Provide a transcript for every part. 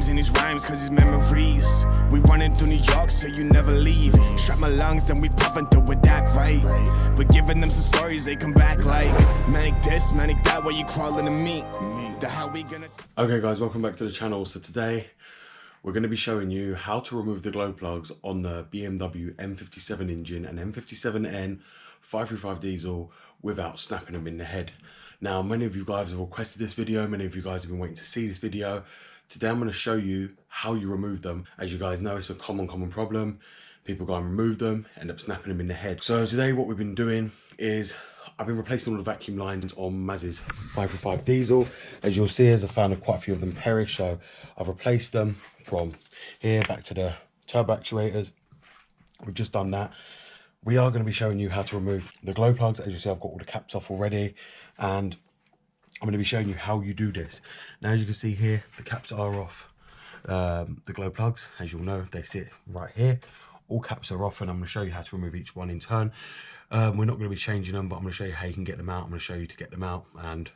names in his rhymes cause his memories. We running through New York so you never leave. Strap my lungs then we puffin' through with that, right? We're giving them some stories, they come back like manic this, manic that, while you crawling to me. The how we gonna... Okay guys, welcome back to the channel. So today we're going to be showing you how to remove the glow plugs on the BMW M57 engine and M57N 535 diesel without snapping them in the head. Now, many of you guys have requested this video, many of you guys have been waiting to see this video. Today I'm going to show you how you remove them. As you guys know, it's a common problem. People go and remove them, end up snapping them in the head. So today what we've been doing is I've been replacing all the vacuum lines on Maz's 535 diesel. As you'll see, as I found quite a few of them perish, so I've replaced them from here back to the turbo actuators. We've just done that. We are going to be showing you how to remove the glow plugs. As you see, I've got all the caps off already, and I'm going to be showing you how you do this. Now, as you can see here, the caps are off. The glow plugs, as you'll know, they sit right here. All caps are off, and I'm going to show you how to remove each one in turn. We're not going to be changing them, but I'm going to show you how you can get them out. I'm going to show you to get them out, and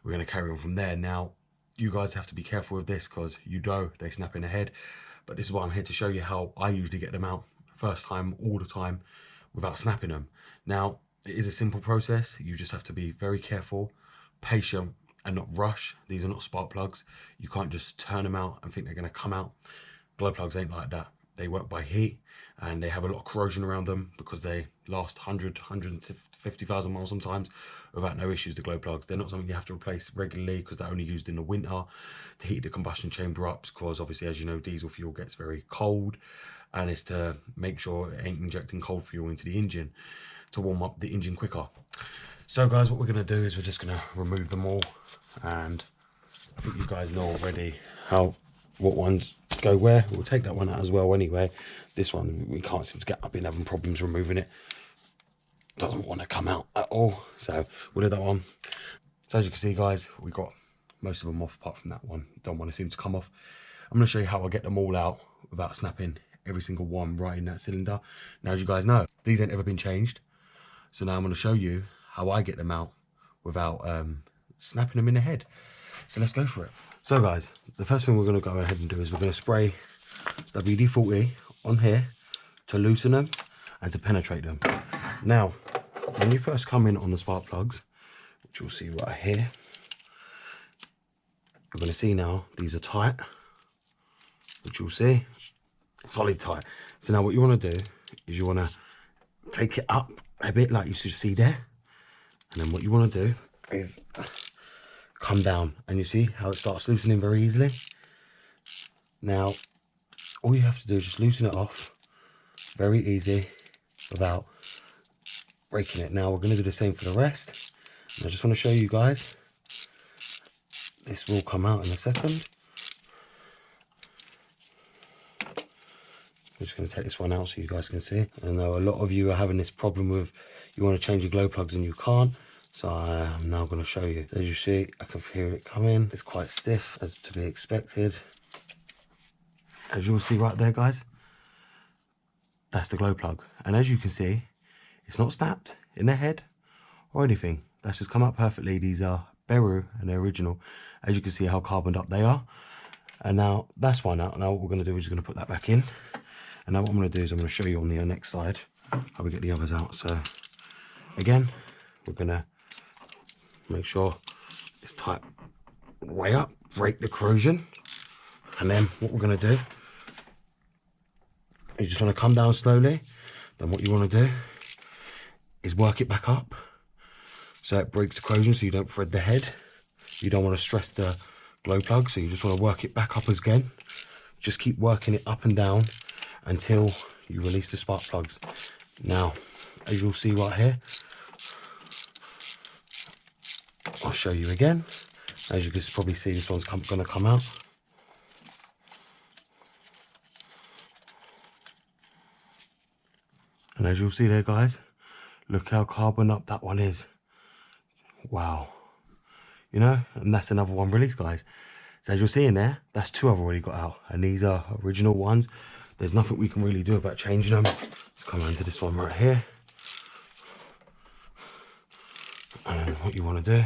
we're going to carry on from there. Now, you guys have to be careful with this because you know they snap in the head, but this is why I'm here to show you how I usually get them out first time, all the time, without snapping them. Now, it is a simple process. You just have to be very careful, patient, and not rush. These are not spark plugs. You can't just turn them out and think they're going to come out. Glow plugs ain't like that. They work by heat, and they have a lot of corrosion around them because they last 150,000 miles sometimes without no issues. The glow plugs, they're not something you have to replace regularly because they're only used in the winter to heat the combustion chamber up, because obviously, as you know, diesel fuel gets very cold, and it's to make sure it ain't injecting cold fuel into the engine to warm up the engine quicker. So guys, what we're going to do is we're just going to remove them all, and I think you guys know already what ones go where. We'll take that one out as well anyway. This one we can't seem to get. I've been having problems removing it. Doesn't want to come out at all, so we'll do that one. So as you can see guys, we got most of them off apart from that one. Don't want to seem to come off. I'm going to show you how I get them all out without snapping every single one right in that cylinder. Now, as you guys know, these ain't ever been changed, so now I'm going to show you how I get them out without snapping them in the head. So let's go for it. So guys, the first thing we're going to go ahead and do is we're going to spray WD-40 on here to loosen them and to penetrate them. Now, when you first come in on the spark plugs, which you'll see right here, you're going to see now these are tight, which you'll see solid tight. So now what you want to do is you want to take it up a bit like you should see there, and then what you want to do is come down, and you see how it starts loosening very easily. Now all you have to do is just loosen it off very easy without breaking it. Now we're going to do the same for the rest, and I just want to show you guys. This will come out in a second. I'm just going to take this one out so you guys can see. I know a lot of you are having this problem with, you want to change your glow plugs and you can't. So I'm now going to show you. As you see, I can hear it coming. It's quite stiff, as to be expected. As you'll see right there, guys, that's the glow plug. And as you can see, it's not snapped in the head or anything. That's just come out perfectly. These are Bmw and they're original. As you can see how carboned up they are. And now that's one out. Now what we're going to do is just going to put that back in. And now what I'm going to do is I'm going to show you on the next side how we get the others out. So again, we're going to make sure it's tight way up, break the corrosion. And then what we're going to do, you just want to come down slowly. Then what you want to do is work it back up so it breaks the corrosion, so you don't thread the head. You don't want to stress the glow plug, so you just want to work it back up again. Just keep working it up and down until you release the spark plugs. Now, as you'll see right here, I'll show you again. As you can probably see, this one's going to come out. And as you'll see there, guys, look how carbon up that one is. Wow. You know, and that's another one released, guys. So as you'll see in there, that's two I've already got out. And these are original ones. There's nothing we can really do about changing them. Let's come on to this one right here. And what you want to do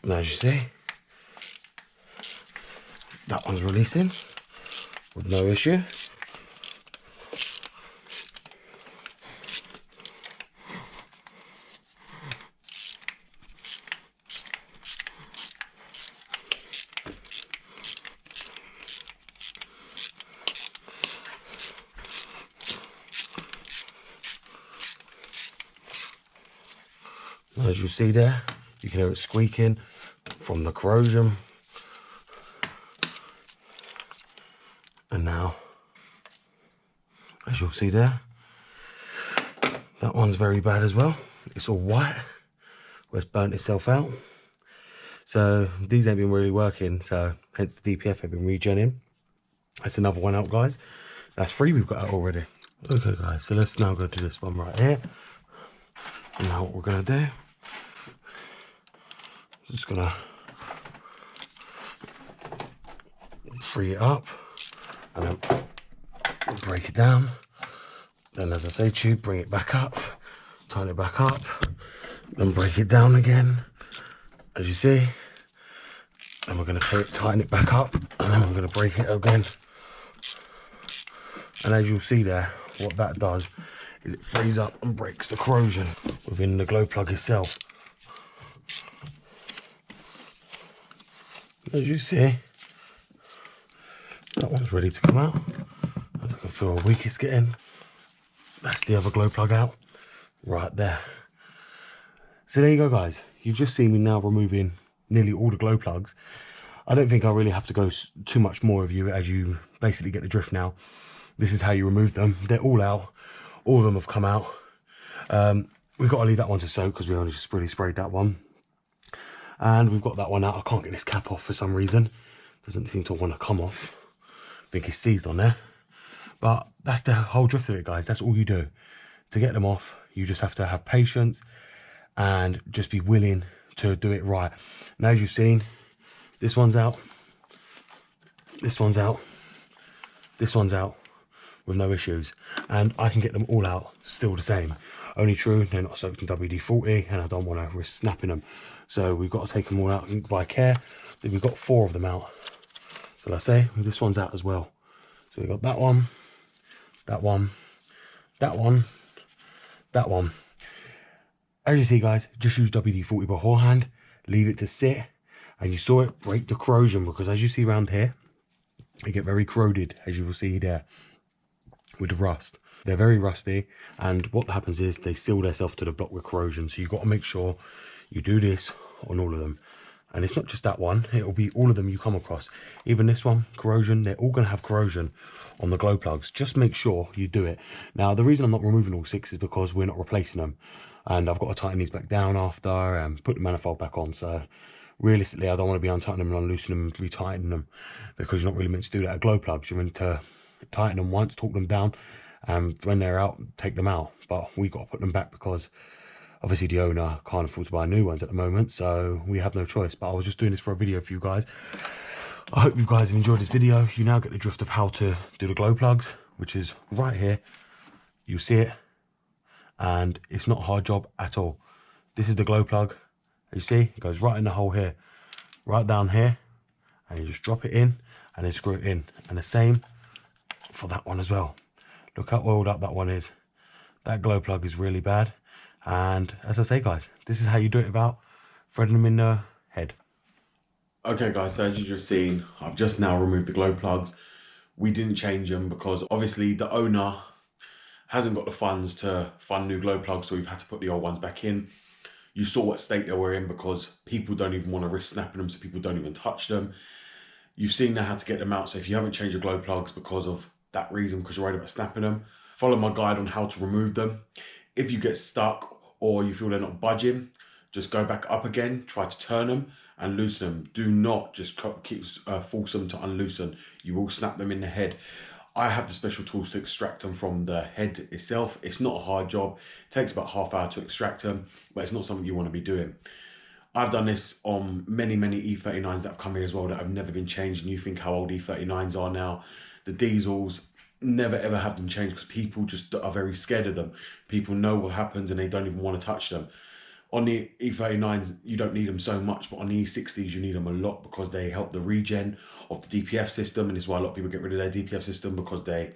And as you see, that one's releasing with no issue. As you see there, you can hear it squeaking from the corrosion. And now, as you'll see there, that one's very bad as well. It's all white, where it's burnt itself out. So these ain't been really working, so hence the DPF have been regenning. That's another one out, guys. That's 3 we've got out already. Okay guys, so let's now go to this one right here. And now what we're gonna do, just gonna free it up and then break it down. Then, as I say to you, bring it back up, tighten it back up, then break it down again, as you see. Then we're gonna tighten it back up, and then we're gonna break it again. And as you'll see there, what that does is it frees up and breaks the corrosion within the glow plug itself. As you see, that one's ready to come out. As I can feel how weak it's getting. That's the other glow plug out, right there. So there you go, guys. You've just seen me now removing nearly all the glow plugs. I don't think I really have to go too much more of you, as you basically get the drift now. This is how you remove them. They're all out. All of them have come out. We've got to leave that one to soak because we only just really sprayed that one. And we've got that one out. I can't get this cap off for some reason. Doesn't seem to want to come off. I think it's seized on there. But that's the whole drift of it, guys. That's all you do. To get them off, you just have to have patience and just be willing to do it right. Now, as you've seen, this one's out. This one's out. This one's out with no issues. And I can get them all out still the same. Only true, they're not soaked in WD-40 and I don't want to risk snapping them. So we've got to take them all out by care. Then we've got 4 of them out. So like I say, this one's out as well. So we've got that one, that one, that one, that one. As you see, guys, just use WD-40 beforehand, leave it to sit, and you saw it break the corrosion, because as you see around here, they get very corroded, as you will see there, with the rust. They're very rusty, and what happens is they seal themselves to the block with corrosion. So you've got to make sure you do this on all of them. And it's not just that one, it'll be all of them you come across. Even this one, corrosion, they're all going to have corrosion on the glow plugs. Just make sure you do it. Now, the reason I'm not removing all 6 is because we're not replacing them. And I've got to tighten these back down after and put the manifold back on. So realistically, I don't want to be untightening them and unloosening them and retightening them, because you're not really meant to do that at glow plugs. You're meant to tighten them once, torque them down, and when they're out, take them out. But we've got to put them back because obviously the owner can't afford to buy new ones at the moment, so we have no choice. But I was just doing this for a video for you guys. I hope you guys have enjoyed this video. You now get the drift of how to do the glow plugs, which is right here. You see it, and it's not a hard job at all. This is the glow plug. You see, it goes right in the hole here, right down here, and you just drop it in and then screw it in. And the same for that one as well. Look how oiled up that one is. That glow plug is really bad. And as I say, guys, this is how you do it without threading them in the head. Okay, guys, so as you've just seen, I've just now removed the glow plugs. We didn't change them because obviously the owner hasn't got the funds to fund new glow plugs, so we've had to put the old ones back in. You saw what state they were in because people don't even want to risk snapping them, so people don't even touch them. You've seen now how to get them out, so if you haven't changed your glow plugs because of that reason, because you're worried about snapping them, follow my guide on how to remove them. If you get stuck or you feel they're not budging, just go back up again, try to turn them and loosen them. Do not just force them to unloosen. You will snap them in the head. I have the special tools to extract them from the head itself. It's not a hard job. It takes about half hour to extract them, but it's not something you want to be doing. I've done this on many E39s that have come here as well that have never been changed, and you think how old E39s are now. The diesels, never ever have them changed because people just are very scared of them. People know what happens and they don't even want to touch them. On the E39s, you don't need them so much, but on the E60s, you need them a lot because they help the regen of the DPF system, and it's why a lot of people get rid of their DPF system because they're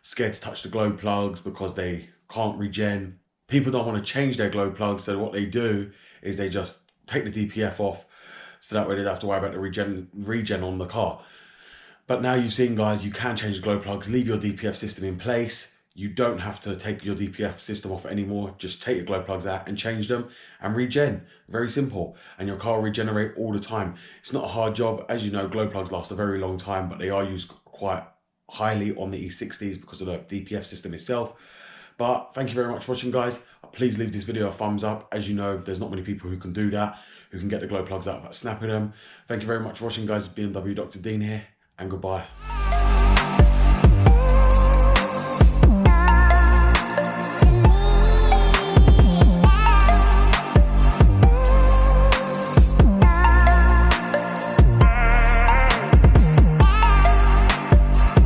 scared to touch the glow plugs because they can't regen. People don't want to change their glow plugs, so what they do is they just take the DPF off, so that way they don't have to worry about the regen on the car. But now you've seen, guys, you can change the glow plugs, leave your DPF system in place. You don't have to take your DPF system off anymore. Just take your glow plugs out and change them and regen. Very simple. And your car will regenerate all the time. It's not a hard job. As you know, glow plugs last a very long time, but they are used quite highly on the E60s because of the DPF system itself. But thank you very much for watching, guys. Please leave this video a thumbs up. As you know, there's not many people who can do that, who can get the glow plugs out without snapping them. Thank you very much for watching, guys. BMW Dr. Dean here, and goodbye.